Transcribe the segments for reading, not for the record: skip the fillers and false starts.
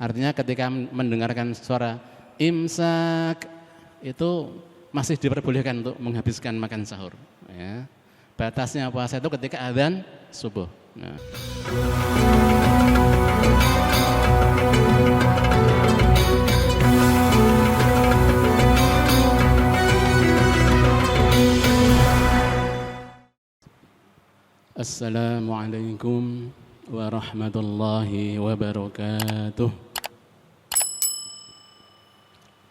Artinya ketika mendengarkan suara imsak itu masih diperbolehkan untuk menghabiskan makan sahur. Ya. Batasnya puasa itu ketika adzan subuh. Nah. Assalamualaikum warahmatullahi wabarakatuh.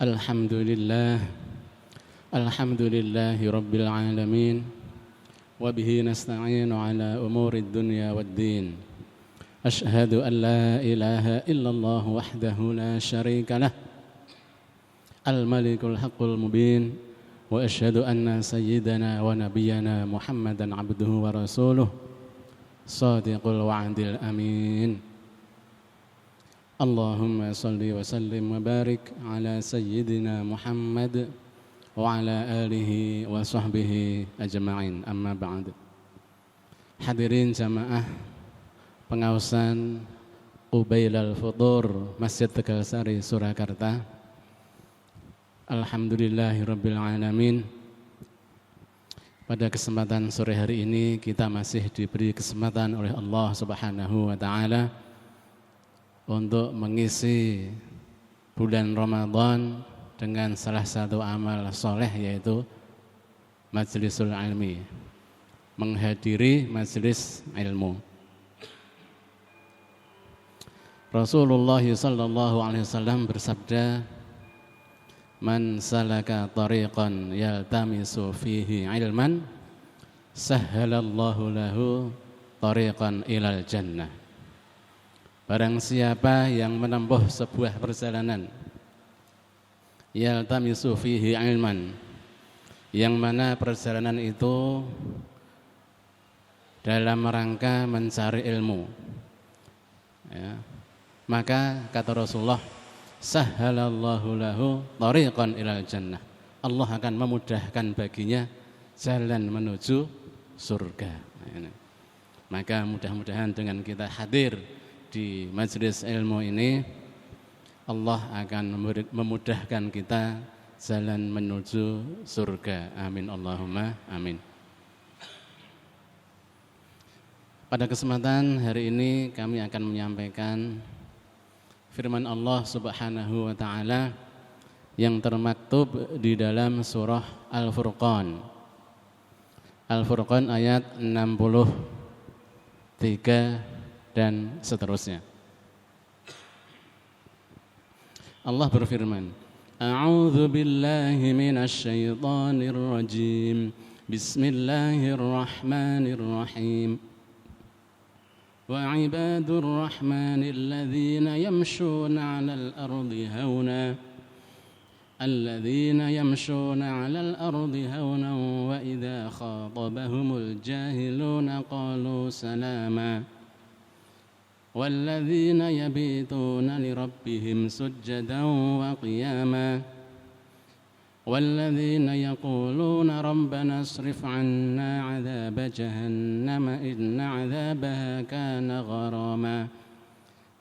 Alhamdulillahi rabbil alamin. Wabihi nasta'inu ala umurid dunya waddin. Ashhadu an la ilaha illallah wahdahu la syarika lah. Al-malikul haqqul mubin. Wa ashhadu anna sayyidana wa nabiyyana Muhammadan abduhu wa rasuluh. Sadiqul wa'dil amin. Allahumma salli wa sallim wa barik ala sayyidina Muhammad wa ala alihi wa sahbihi ajma'in. Amma ba'd. Hadirin jamaah pengausan Qubailal Futur Masjid Tegal Sari Surakarta. Alhamdulillahirabbil alamin. Pada kesempatan sore hari ini kita masih diberi kesempatan oleh Allah Subhanahu wa taala untuk mengisi bulan Ramadan dengan salah satu amal soleh, yaitu majlisul ilmi, menghadiri majelis ilmu. Rasulullah sallallahu alaihi wasallam bersabda, "Man salaka tariqan yaltamisu fihi ilman, sahhalallahu lahu tariqan ilal jannah." Barang siapa yang menempuh sebuah perjalanan yaltamisu fihi ilman, yang mana perjalanan itu dalam rangka mencari ilmu, ya, maka kata Rasulullah, sahhalallahu lahu tariqan ilal jannah, Allah akan memudahkan baginya jalan menuju surga. Maka mudah-mudahan dengan kita hadir di majelis ilmu ini, Allah akan memudahkan kita jalan menuju surga. Amin Allahumma amin. Pada kesempatan hari ini kami akan menyampaikan firman Allah Subhanahu wa taala yang termaktub di dalam surah Al-Furqan. Al-Furqan ayat 63 dan seterusnya. Allah berfirman, A'udzu billahi minasy syaithanir rajim. Bismillahirrahmanirrahim. Wa ibadur rahmanil ladzina yamshuna 'alal ardi hauna. Alladzina yamshuna 'alal ardi hauna wa idza khatabahumul jahiluna qalu salama. وَالَّذِينَ يَبِيتُونَ لِرَبِّهِمْ سُجَّدًا وَقِيَامًا وَالَّذِينَ يَقُولُونَ رَبَّنَا اصْرِفْ عَنَّا عَذَابَ جَهَنَّمَ إِنَّ عَذَابَهَا كَانَ غَرَامًا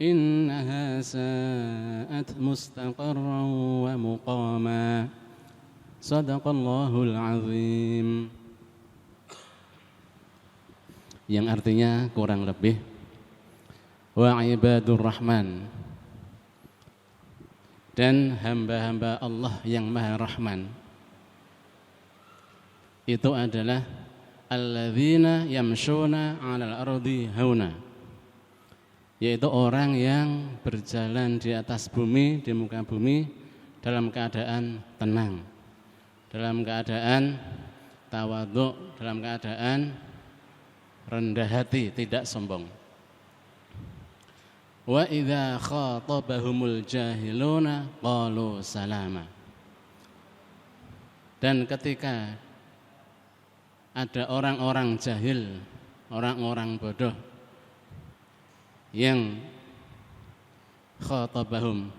إِنَّهَا سَاءَتْ مُسْتَقَرًّا وَمُقَامًا صَدَقَ اللَّهُ الْعَظِيمُ. Yang artinya kurang lebih, wa ibadur rahman, dan hamba-hamba Allah yang maha rahman itu adalah alladzina yamshuna 'alal ardi hauna, yaitu orang yang berjalan di atas bumi, di muka bumi dalam keadaan tenang, dalam keadaan tawadhu, dalam keadaan rendah hati, tidak sombong. Wa idza khatabahumul jahiluna qalu salama. Dan ketika ada orang-orang jahil, orang-orang bodoh yang khatabahum,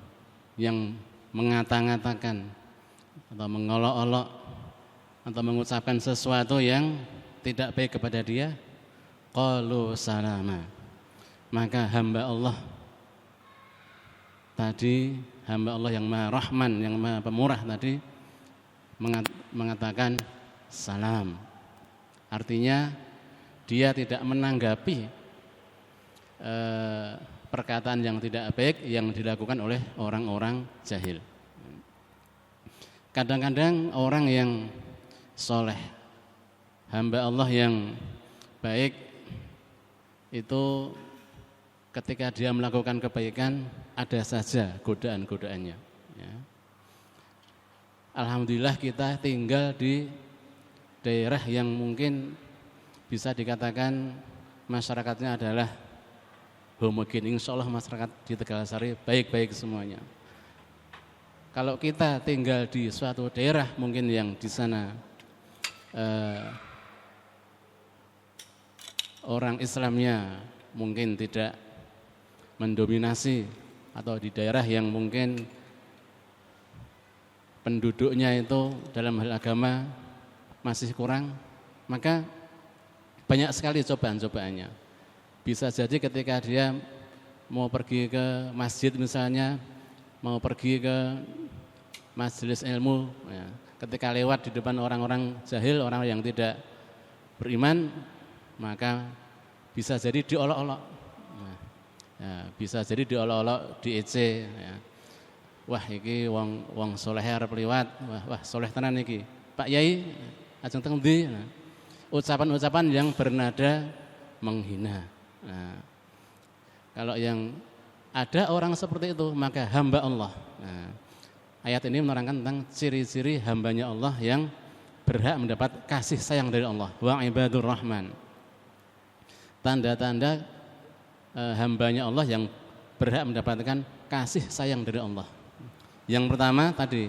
yang mengata-ngatakan atau mengolok-olok atau mengucapkan sesuatu yang tidak baik kepada dia, qalu salama, maka hamba Allah tadi hamba Allah yang Maha Rahman, yang Maha Pemurah tadi mengatakan salam. Artinya dia tidak menanggapi perkataan yang tidak baik yang dilakukan oleh orang-orang jahil. Kadang-kadang orang yang soleh, hamba Allah yang baik itu ketika dia melakukan kebaikan ada saja godaan-godaannya. Ya. Alhamdulillah kita tinggal di daerah yang mungkin bisa dikatakan masyarakatnya adalah homogen. Insya Allah masyarakat di Tegalasari baik-baik semuanya. Kalau kita tinggal di suatu daerah mungkin yang di sana orang Islamnya mungkin tidak mendominasi, atau di daerah yang mungkin penduduknya itu dalam hal agama masih kurang, maka banyak sekali cobaan-cobaannya. Bisa jadi ketika dia mau pergi ke masjid misalnya, mau pergi ke majelis ilmu, ya, ketika lewat di depan orang-orang jahil, orang yang tidak beriman, maka bisa jadi diolok-olok. Ya, bisa jadi diolok-olok, diece. Ya. Wah, iki wong soleh arep liwat. Wah soleh tenan iki. Pak Yai, ajeng teng ndi? Nah, ucapan-ucapan yang bernada menghina. Nah, kalau yang ada orang seperti itu, maka hamba Allah. Nah, ayat ini menerangkan tentang ciri-ciri hambanya Allah yang berhak mendapat kasih sayang dari Allah. Wa ibadur rahman. Tanda-tanda hambanya Allah yang berhak mendapatkan kasih sayang dari Allah. Yang pertama tadi,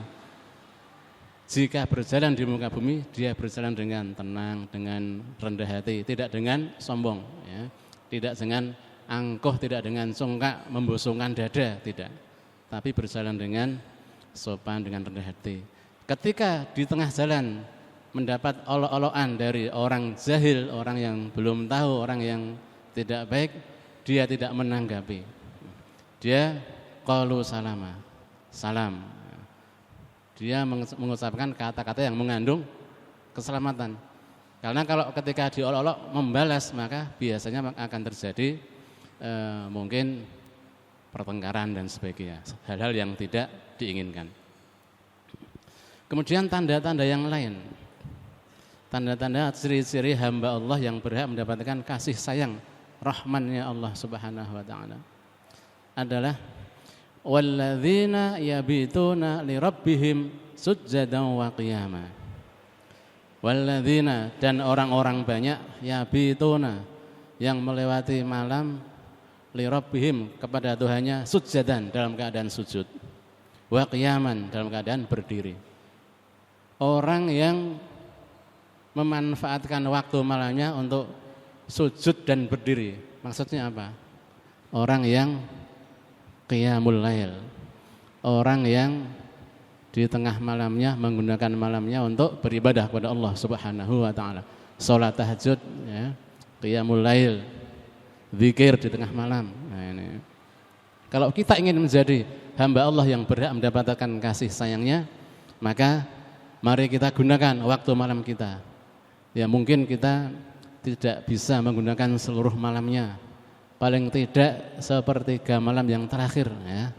jika berjalan di muka bumi, dia berjalan dengan tenang, dengan rendah hati, tidak dengan sombong, ya. Tidak dengan angkuh, tidak dengan sungkak, membusungkan dada, tidak. Tapi berjalan dengan sopan, dengan rendah hati. Ketika di tengah jalan mendapat olok-olokan dari orang jahil, orang yang belum tahu, orang yang tidak baik, dia tidak menanggapi. Dia qalu salama, salam. Dia mengucapkan kata-kata yang mengandung keselamatan. Karena kalau ketika diolok-olok membalas, maka biasanya akan terjadi mungkin pertengkaran dan sebagainya, hal-hal yang tidak diinginkan. Kemudian tanda-tanda yang lain, tanda-tanda ciri-ciri hamba Allah yang berhak mendapatkan kasih sayang rahmannya Allah Subhanahu wa taala adalah walladzina yabituna lirabbihim sujjadan wa qiyama. Walladzina, dan orang-orang banyak, yabituna, yang melewati malam, lirabbihim, kepada Tuhannya, sujjadan, dalam keadaan sujud, wa qiyaman, dalam keadaan berdiri. Orang yang memanfaatkan waktu malamnya untuk sujud dan berdiri. Maksudnya apa? Orang yang qiyamul lail, orang yang di tengah malamnya menggunakan malamnya untuk beribadah kepada Allah Subhanahu wa taala. Salat tahajud, ya, qiyamul lail, zikir di tengah malam. Nah, ini. Kalau kita ingin menjadi hamba Allah yang berhak mendapatkan kasih sayangnya, maka mari kita gunakan waktu malam kita. Ya, mungkin kita tidak bisa menggunakan seluruh malamnya, paling tidak sepertiga malam yang terakhir, ya.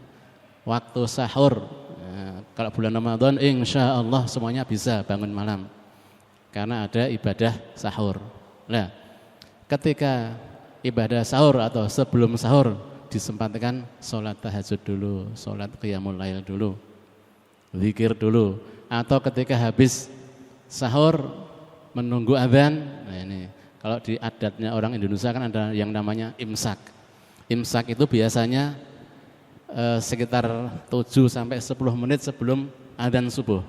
Waktu sahur, ya. Kalau bulan Ramadan insya Allah semuanya bisa bangun malam karena ada ibadah sahur. Nah, ketika ibadah sahur atau sebelum sahur disempatkan sholat tahajud dulu, sholat qiyamul lail dulu, zikir dulu, atau ketika habis sahur menunggu adzan. Nah, ini kalau di adatnya orang Indonesia kan ada yang namanya imsak. Imsak itu biasanya sekitar 7 sampai 10 menit sebelum adzan subuh.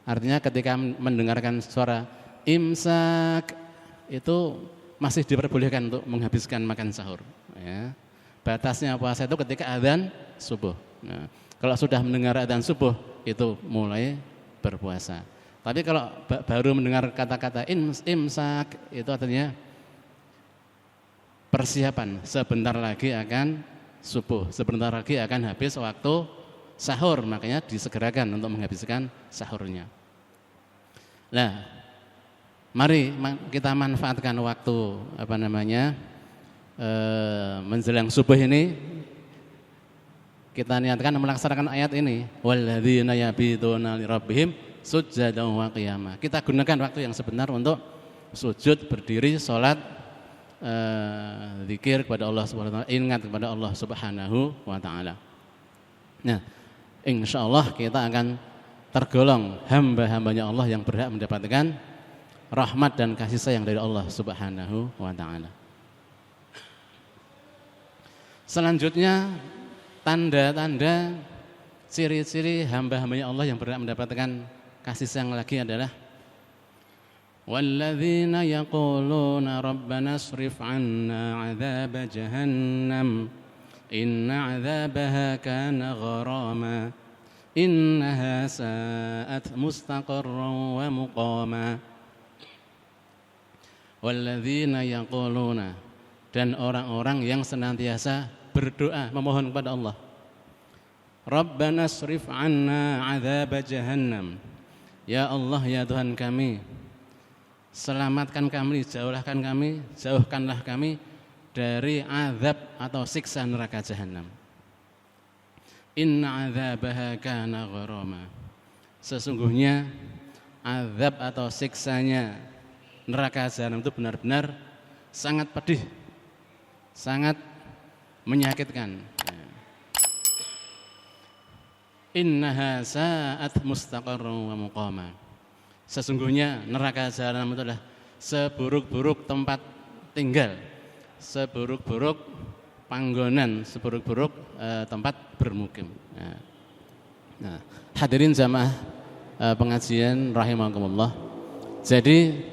Artinya ketika mendengarkan suara imsak itu masih diperbolehkan untuk menghabiskan makan sahur, ya. Batasnya puasa itu ketika adzan subuh. Nah, kalau sudah mendengar adzan subuh itu mulai berpuasa. Tapi kalau baru mendengar kata-kata imsak, itu artinya persiapan, sebentar lagi akan subuh. Sebentar lagi akan habis waktu sahur, makanya disegerakan untuk menghabiskan sahurnya. Nah, mari kita manfaatkan waktu menjelang subuh ini. Kita niatkan melaksanakan ayat ini, walladzina yabituna lirabbihim sujjadan wa qiyama. Kita gunakan waktu yang sebentar untuk sujud, berdiri, salat, zikir kepada Allah Subhanahu wa taala, ingat kepada Allah Subhanahu wa taala. Nah, insyaallah kita akan tergolong hamba-hambanya Allah yang berhak mendapatkan rahmat dan kasih sayang dari Allah Subhanahu wa taala. Selanjutnya, tanda-tanda ciri-ciri hamba-hambanya Allah yang berhak mendapatkan kasih sayang lagi adalah walladzina yaquluna rabbana asrif 'anna 'adzaba jahannam inna 'adzabaha kana gharama innaha sa'at mustaqarran wa muqama. Walladzina yaquluna, dan orang-orang yang senantiasa berdoa memohon kepada Allah, Rabbana asrif 'anna 'adzaba jahannam, ya Allah ya Tuhan kami, selamatkan kami, jauhkanlah kami dari azab atau siksa neraka jahanam. Inna 'adzabaha kana gharama, sesungguhnya azab atau siksanya neraka jahanam itu benar-benar sangat pedih, sangat menyakitkan. Innaha sa'at mustaqarran wa muqama, sesungguhnya neraka jahanam itu adalah seburuk-buruk tempat tinggal, seburuk-buruk panggonan, seburuk-buruk tempat bermukim. Nah, hadirin jamaah pengajian rahimakumullah. Jadi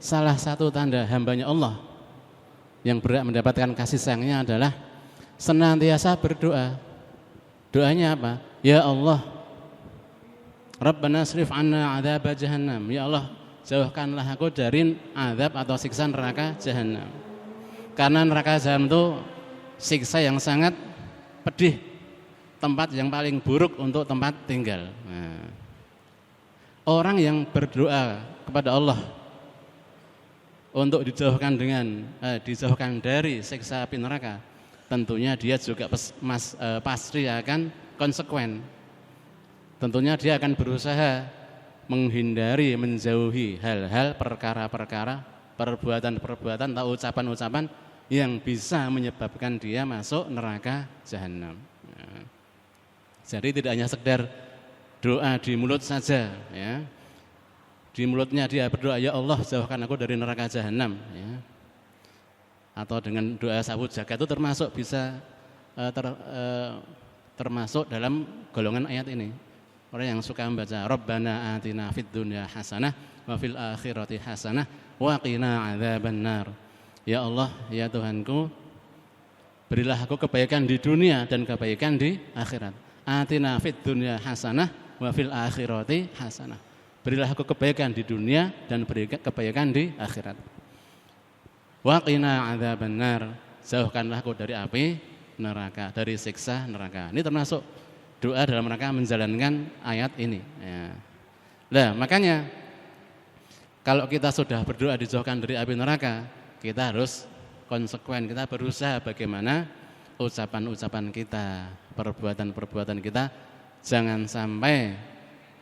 salah satu tanda hambanya Allah yang berhak mendapatkan kasih sayangnya adalah senantiasa berdoa. Doanya apa? Ya Allah, Rabbana asrif 'anna 'adzaba jahannam, ya Allah jauhkanlah aku dari azab atau siksa neraka jahanam. Karena neraka jahanam itu siksa yang sangat pedih, tempat yang paling buruk untuk tempat tinggal. Nah, orang yang berdoa kepada Allah untuk dijauhkan dari siksa api neraka, tentunya dia juga pasti akan konsekuen. Tentunya dia akan berusaha menghindari, menjauhi hal-hal, perkara-perkara, perbuatan-perbuatan atau ucapan-ucapan yang bisa menyebabkan dia masuk neraka jahanam. Nah, jadi tidak hanya sekedar doa di mulut saja, ya. Di mulutnya dia berdoa, ya Allah jauhkan aku dari neraka jahanam, ya. Atau dengan doa sawu jagat itu termasuk bisa termasuk dalam golongan ayat ini. Orang yang suka membaca Rabbana atina fid dunya hasanah wa fil akhirati hasanah wa qina adzabannar. Ya Allah, ya Tuhanku, berilah aku kebaikan di dunia dan kebaikan di akhirat. Atina fid dunya hasanah wa fil akhirati hasanah. Berilah aku kebaikan di dunia dan berikan kebaikan di akhirat. Wa qina adzabannar, jauhkanlah aku dari api neraka, dari siksa neraka. Ini termasuk doa dalam rangka menjalankan ayat ini, ya. Nah, makanya kalau kita sudah berdoa dijauhkan dari api neraka, kita harus konsekuen, kita berusaha bagaimana ucapan-ucapan kita, perbuatan-perbuatan kita jangan sampai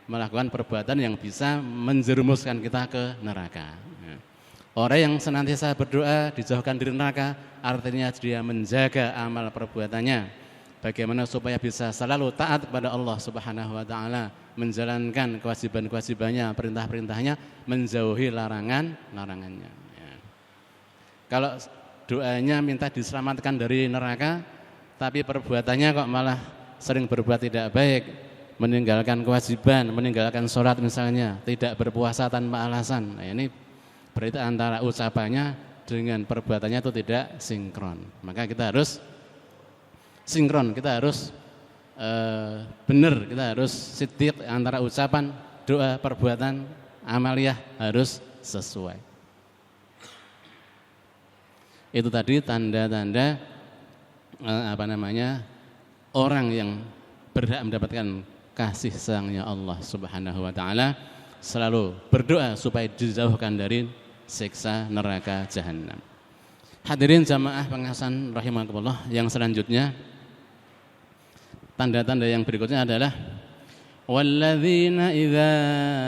melakukan perbuatan yang bisa menjerumuskan kita ke neraka. Orang yang senantiasa berdoa dijauhkan dari neraka, artinya dia menjaga amal perbuatannya, bagaimana supaya bisa selalu taat kepada Allah Subhanahu wa taala, menjalankan kewajiban-kewajibannya, perintah-perintahnya, menjauhi larangan-larangannya. Ya. Kalau doanya minta diselamatkan dari neraka, tapi perbuatannya kok malah sering berbuat tidak baik, meninggalkan kewajiban, meninggalkan sholat misalnya, tidak berpuasa tanpa alasan. Nah, ini berarti antara ucapannya dengan perbuatannya itu tidak sinkron. Maka kita harus sinkron, kita harus benar, kita harus siddiq antara ucapan, doa, perbuatan, amaliyah harus sesuai. Itu tadi tanda-tanda orang yang berhak mendapatkan kasih sayangnya Allah Subhanahu wa taala selalu berdoa supaya dijauhkan dari siksa neraka jahanam. Hadirin jamaah pengasahan rahimakumullah, yang selanjutnya tanda-tanda yang berikutnya adalah walladzina idza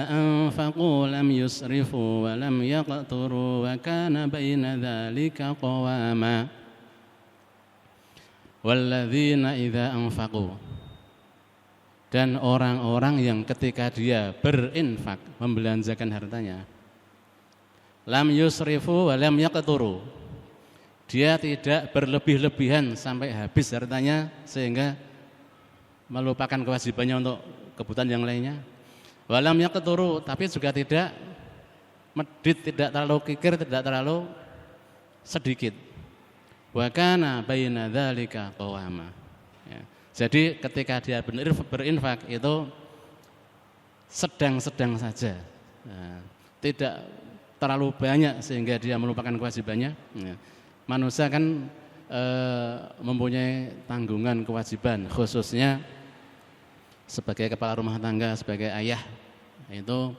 anfaqu lam yusrifu wa lam yaqturu wa kana baina dzalika qawama. Walladzina idza anfaqu, dan orang-orang yang ketika dia berinfak, membelanjakan hartanya, lam yusrifu wa lam yaqturu, dia tidak berlebih-lebihan sampai habis hartanya sehingga melupakan kewajibannya untuk kebutuhan yang lainnya. Wa lam yaqturu, tapi juga tidak medit, tidak terlalu kikir, tidak terlalu sedikit. Wa kana baina dzalika qawama. Ya. Jadi ketika dia berinfak itu sedang-sedang saja, nah, tidak terlalu banyak sehingga dia melupakan kewajibannya. Nah, manusia kan mempunyai tanggungan kewajiban, khususnya sebagai kepala rumah tangga, sebagai ayah, itu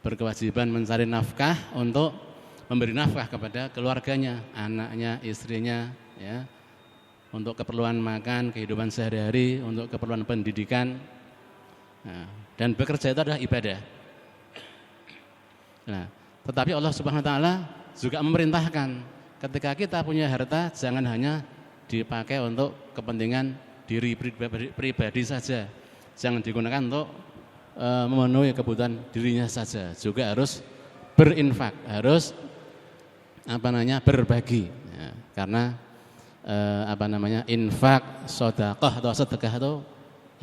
berkewajiban mencari nafkah untuk memberi nafkah kepada keluarganya, anaknya, istrinya, ya. Untuk keperluan makan, kehidupan sehari-hari, untuk keperluan pendidikan. Nah, dan bekerja itu adalah ibadah. Nah, tetapi Allah Subhanahu wa taala juga memerintahkan ketika kita punya harta jangan hanya dipakai untuk kepentingan diri pribadi saja. Jangan digunakan untuk memenuhi kebutuhan dirinya saja. Juga harus berinfak, harus berbagi. Ya, karena infak, sedekah atau sedekah itu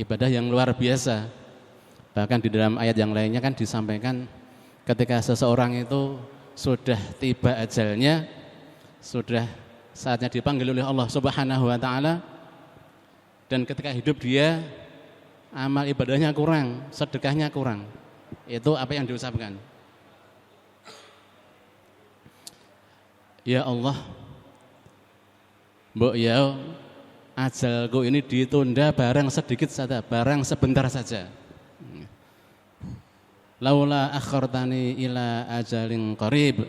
ibadah yang luar biasa. Bahkan di dalam ayat yang lainnya kan disampaikan ketika seseorang itu sudah tiba ajalnya, sudah saatnya dipanggil oleh Allah Subhanahu wa taala, dan ketika hidup dia amal ibadahnya kurang, sedekahnya kurang. Itu apa yang diucapkan? Ya Allah, mbok ya ajalku ini ditunda barang sedikit saja, barang sebentar saja. Laula akhartani ila ajalin qarib.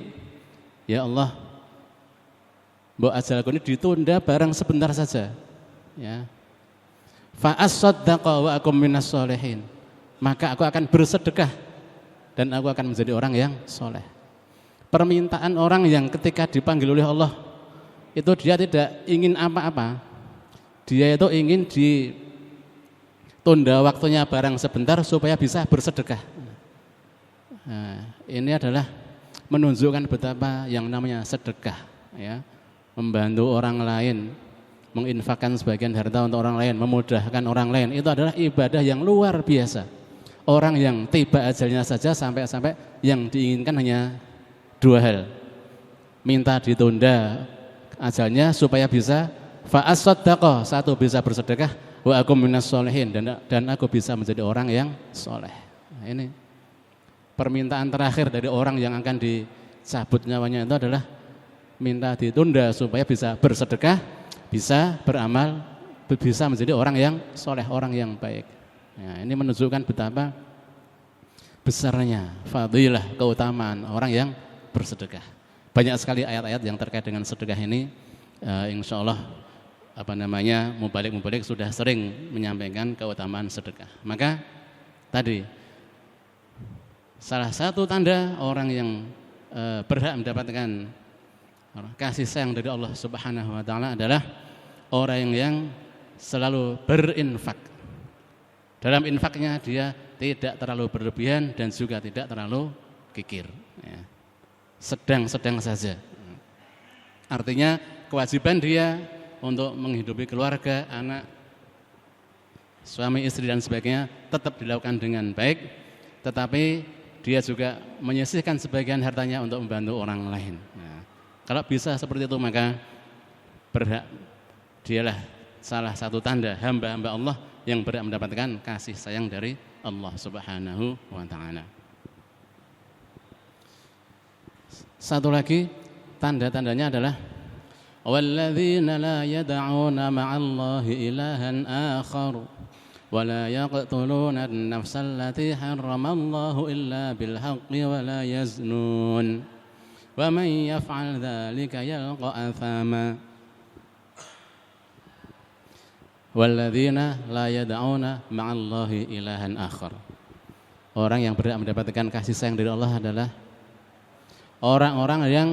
Ya Allah, mbok ajalku ini ditunda barang sebentar saja. Ya. Fa as-saddaqa wa akum minas sholihin. Maka aku akan bersedekah dan aku akan menjadi orang yang soleh. Permintaan orang yang ketika dipanggil oleh Allah itu dia tidak ingin apa-apa. Dia itu ingin ditunda waktunya barang sebentar supaya bisa bersedekah. Nah, ini adalah menunjukkan betapa yang namanya sedekah, ya. Membantu orang lain, menginfakkan sebagian harta untuk orang lain, memudahkan orang lain, itu adalah ibadah yang luar biasa. Orang yang tiba ajalnya saja sampai yang diinginkan hanya dua hal. Minta ditunda ajalnya supaya bisa fa'as-sadaqah, satu bisa bersedekah, wa akum minas sholihin, dan aku bisa menjadi orang yang soleh. Nah, ini permintaan terakhir dari orang yang akan dicabut nyawanya itu adalah minta ditunda supaya bisa bersedekah, bisa beramal, bisa menjadi orang yang soleh, orang yang baik. Nah, ini menunjukkan betapa besarnya fadilah, keutamaan orang yang bersedekah. Banyak sekali ayat-ayat yang terkait dengan sedekah ini. Insya Allah mubalik sudah sering menyampaikan keutamaan sedekah. Maka tadi salah satu tanda orang yang berhak mendapatkan kasih sayang dari Allah Subhanahu wa taala adalah orang yang selalu berinfak. Dalam infaknya dia tidak terlalu berlebihan dan juga tidak terlalu kikir, ya. Sedang-sedang saja. Artinya kewajiban dia untuk menghidupi keluarga, anak, suami, istri dan sebagainya tetap dilakukan dengan baik, tetapi dia juga menyisihkan sebagian hartanya untuk membantu orang lain. Nah, kalau bisa seperti itu maka berhak dialah salah satu tanda hamba-hamba Allah yang berhak mendapatkan kasih sayang dari Allah Subhanahu wa taala. Satu lagi tanda-tandanya adalah walladzina la yad'una ma'allahi ilahan akhar wa la yaqtuluna an-nafsa allati harramallahu illa bil haqqi wa la yaznun wa man yaf'al dzalika yalqa athama walladzina la yad'una ma'allahi ilahan akhar. Orang yang berhak mendapatkan kasih sayang dari Allah adalah orang-orang yang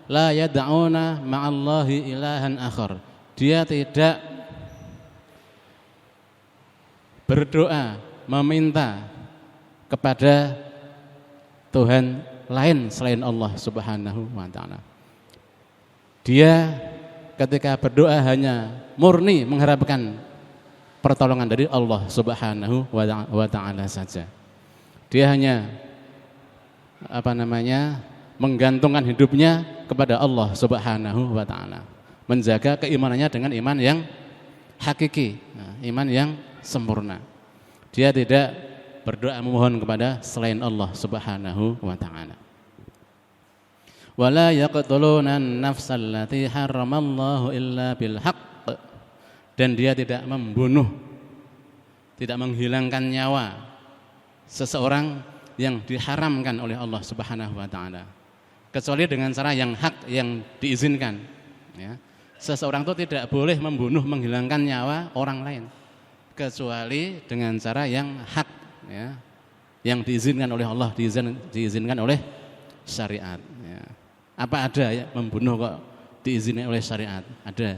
la yad'una ma'allahi ilahan akhar. Dia tidak berdoa meminta kepada Tuhan lain selain Allah Subhanahu wa taala. Dia ketika berdoa hanya murni mengharapkan pertolongan dari Allah Subhanahu wa taala saja. Dia hanya menggantungkan hidupnya kepada Allah Subhanahu wa taala, menjaga keimanannya dengan iman yang hakiki, iman yang sempurna. Dia tidak berdoa memohon kepada selain Allah Subhanahu wa taala. Wala yaqtuluna an-nafsa allati harramallahu illa bil haqq, dan dia tidak membunuh, tidak menghilangkan nyawa seseorang yang diharamkan oleh Allah Subhanahu wa taala, kecuali dengan cara yang hak, yang diizinkan, ya. Seseorang itu tidak boleh membunuh, menghilangkan nyawa orang lain kecuali dengan cara yang hak, ya, yang diizinkan oleh Allah, diizinkan oleh syariat, ya. Apa ada ya membunuh kok diizinkan oleh syariat? Ada.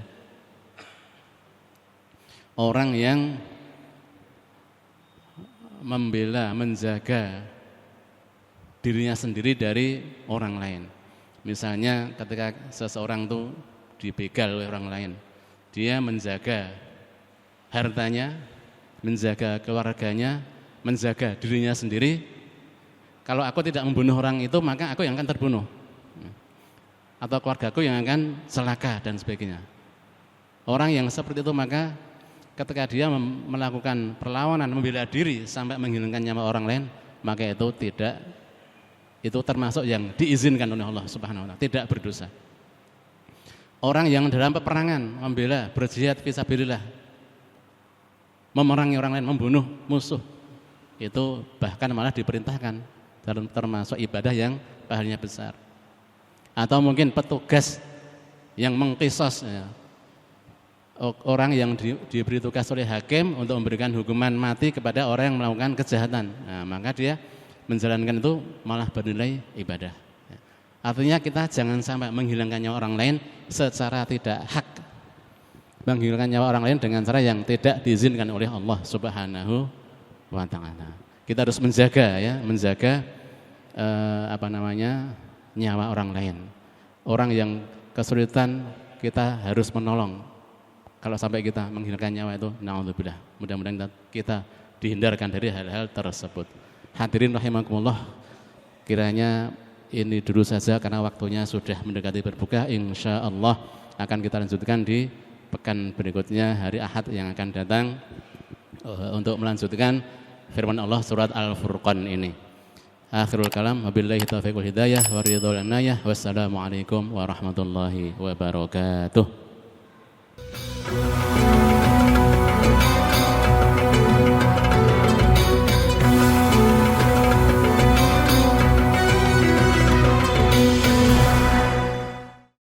Orang yang membela, menjaga dirinya sendiri dari orang lain. Misalnya ketika seseorang itu dibegal oleh orang lain, dia menjaga hartanya, menjaga keluarganya, menjaga dirinya sendiri. Kalau aku tidak membunuh orang itu, maka aku yang akan terbunuh, atau keluargaku yang akan celaka dan sebagainya. Orang yang seperti itu maka ketika dia melakukan perlawanan, membela diri sampai menghilangkan nyawa orang lain, maka itu termasuk yang diizinkan oleh Allah Subhanahu wa taala, tidak berdosa. Orang yang dalam peperangan membela, berjihad fisabilillah, memerangi orang lain, membunuh musuh, itu bahkan malah diperintahkan, termasuk ibadah yang pahalanya besar. Atau mungkin petugas yang mengkisos, ya, orang yang diberi tugas oleh hakim untuk memberikan hukuman mati kepada orang yang melakukan kejahatan, nah, maka dia menjalankan itu malah bernilai ibadah. Artinya kita jangan sampai menghilangkan nyawa orang lain secara tidak hak, menghilangkan nyawa orang lain dengan cara yang tidak diizinkan oleh Allah Subhanahu wa taala. Kita harus menjaga, ya, nyawa orang lain. Orang yang kesulitan kita harus menolong. Kalau sampai kita menghilangkan nyawa itu, na'udzubillah, mudah-mudahan kita dihindarkan dari hal-hal tersebut. Hadirin rahimakumullah, kiranya ini dulu saja karena waktunya sudah mendekati berbuka. Insya Allah akan kita lanjutkan di pekan berikutnya, hari Ahad yang akan datang, untuk melanjutkan firman Allah surat Al-Furqan ini. Akhirul kalam, wabillahi taufiq wal hidayah wa ridhal anayah. Wassalamualaikum warahmatullahi wabarakatuh.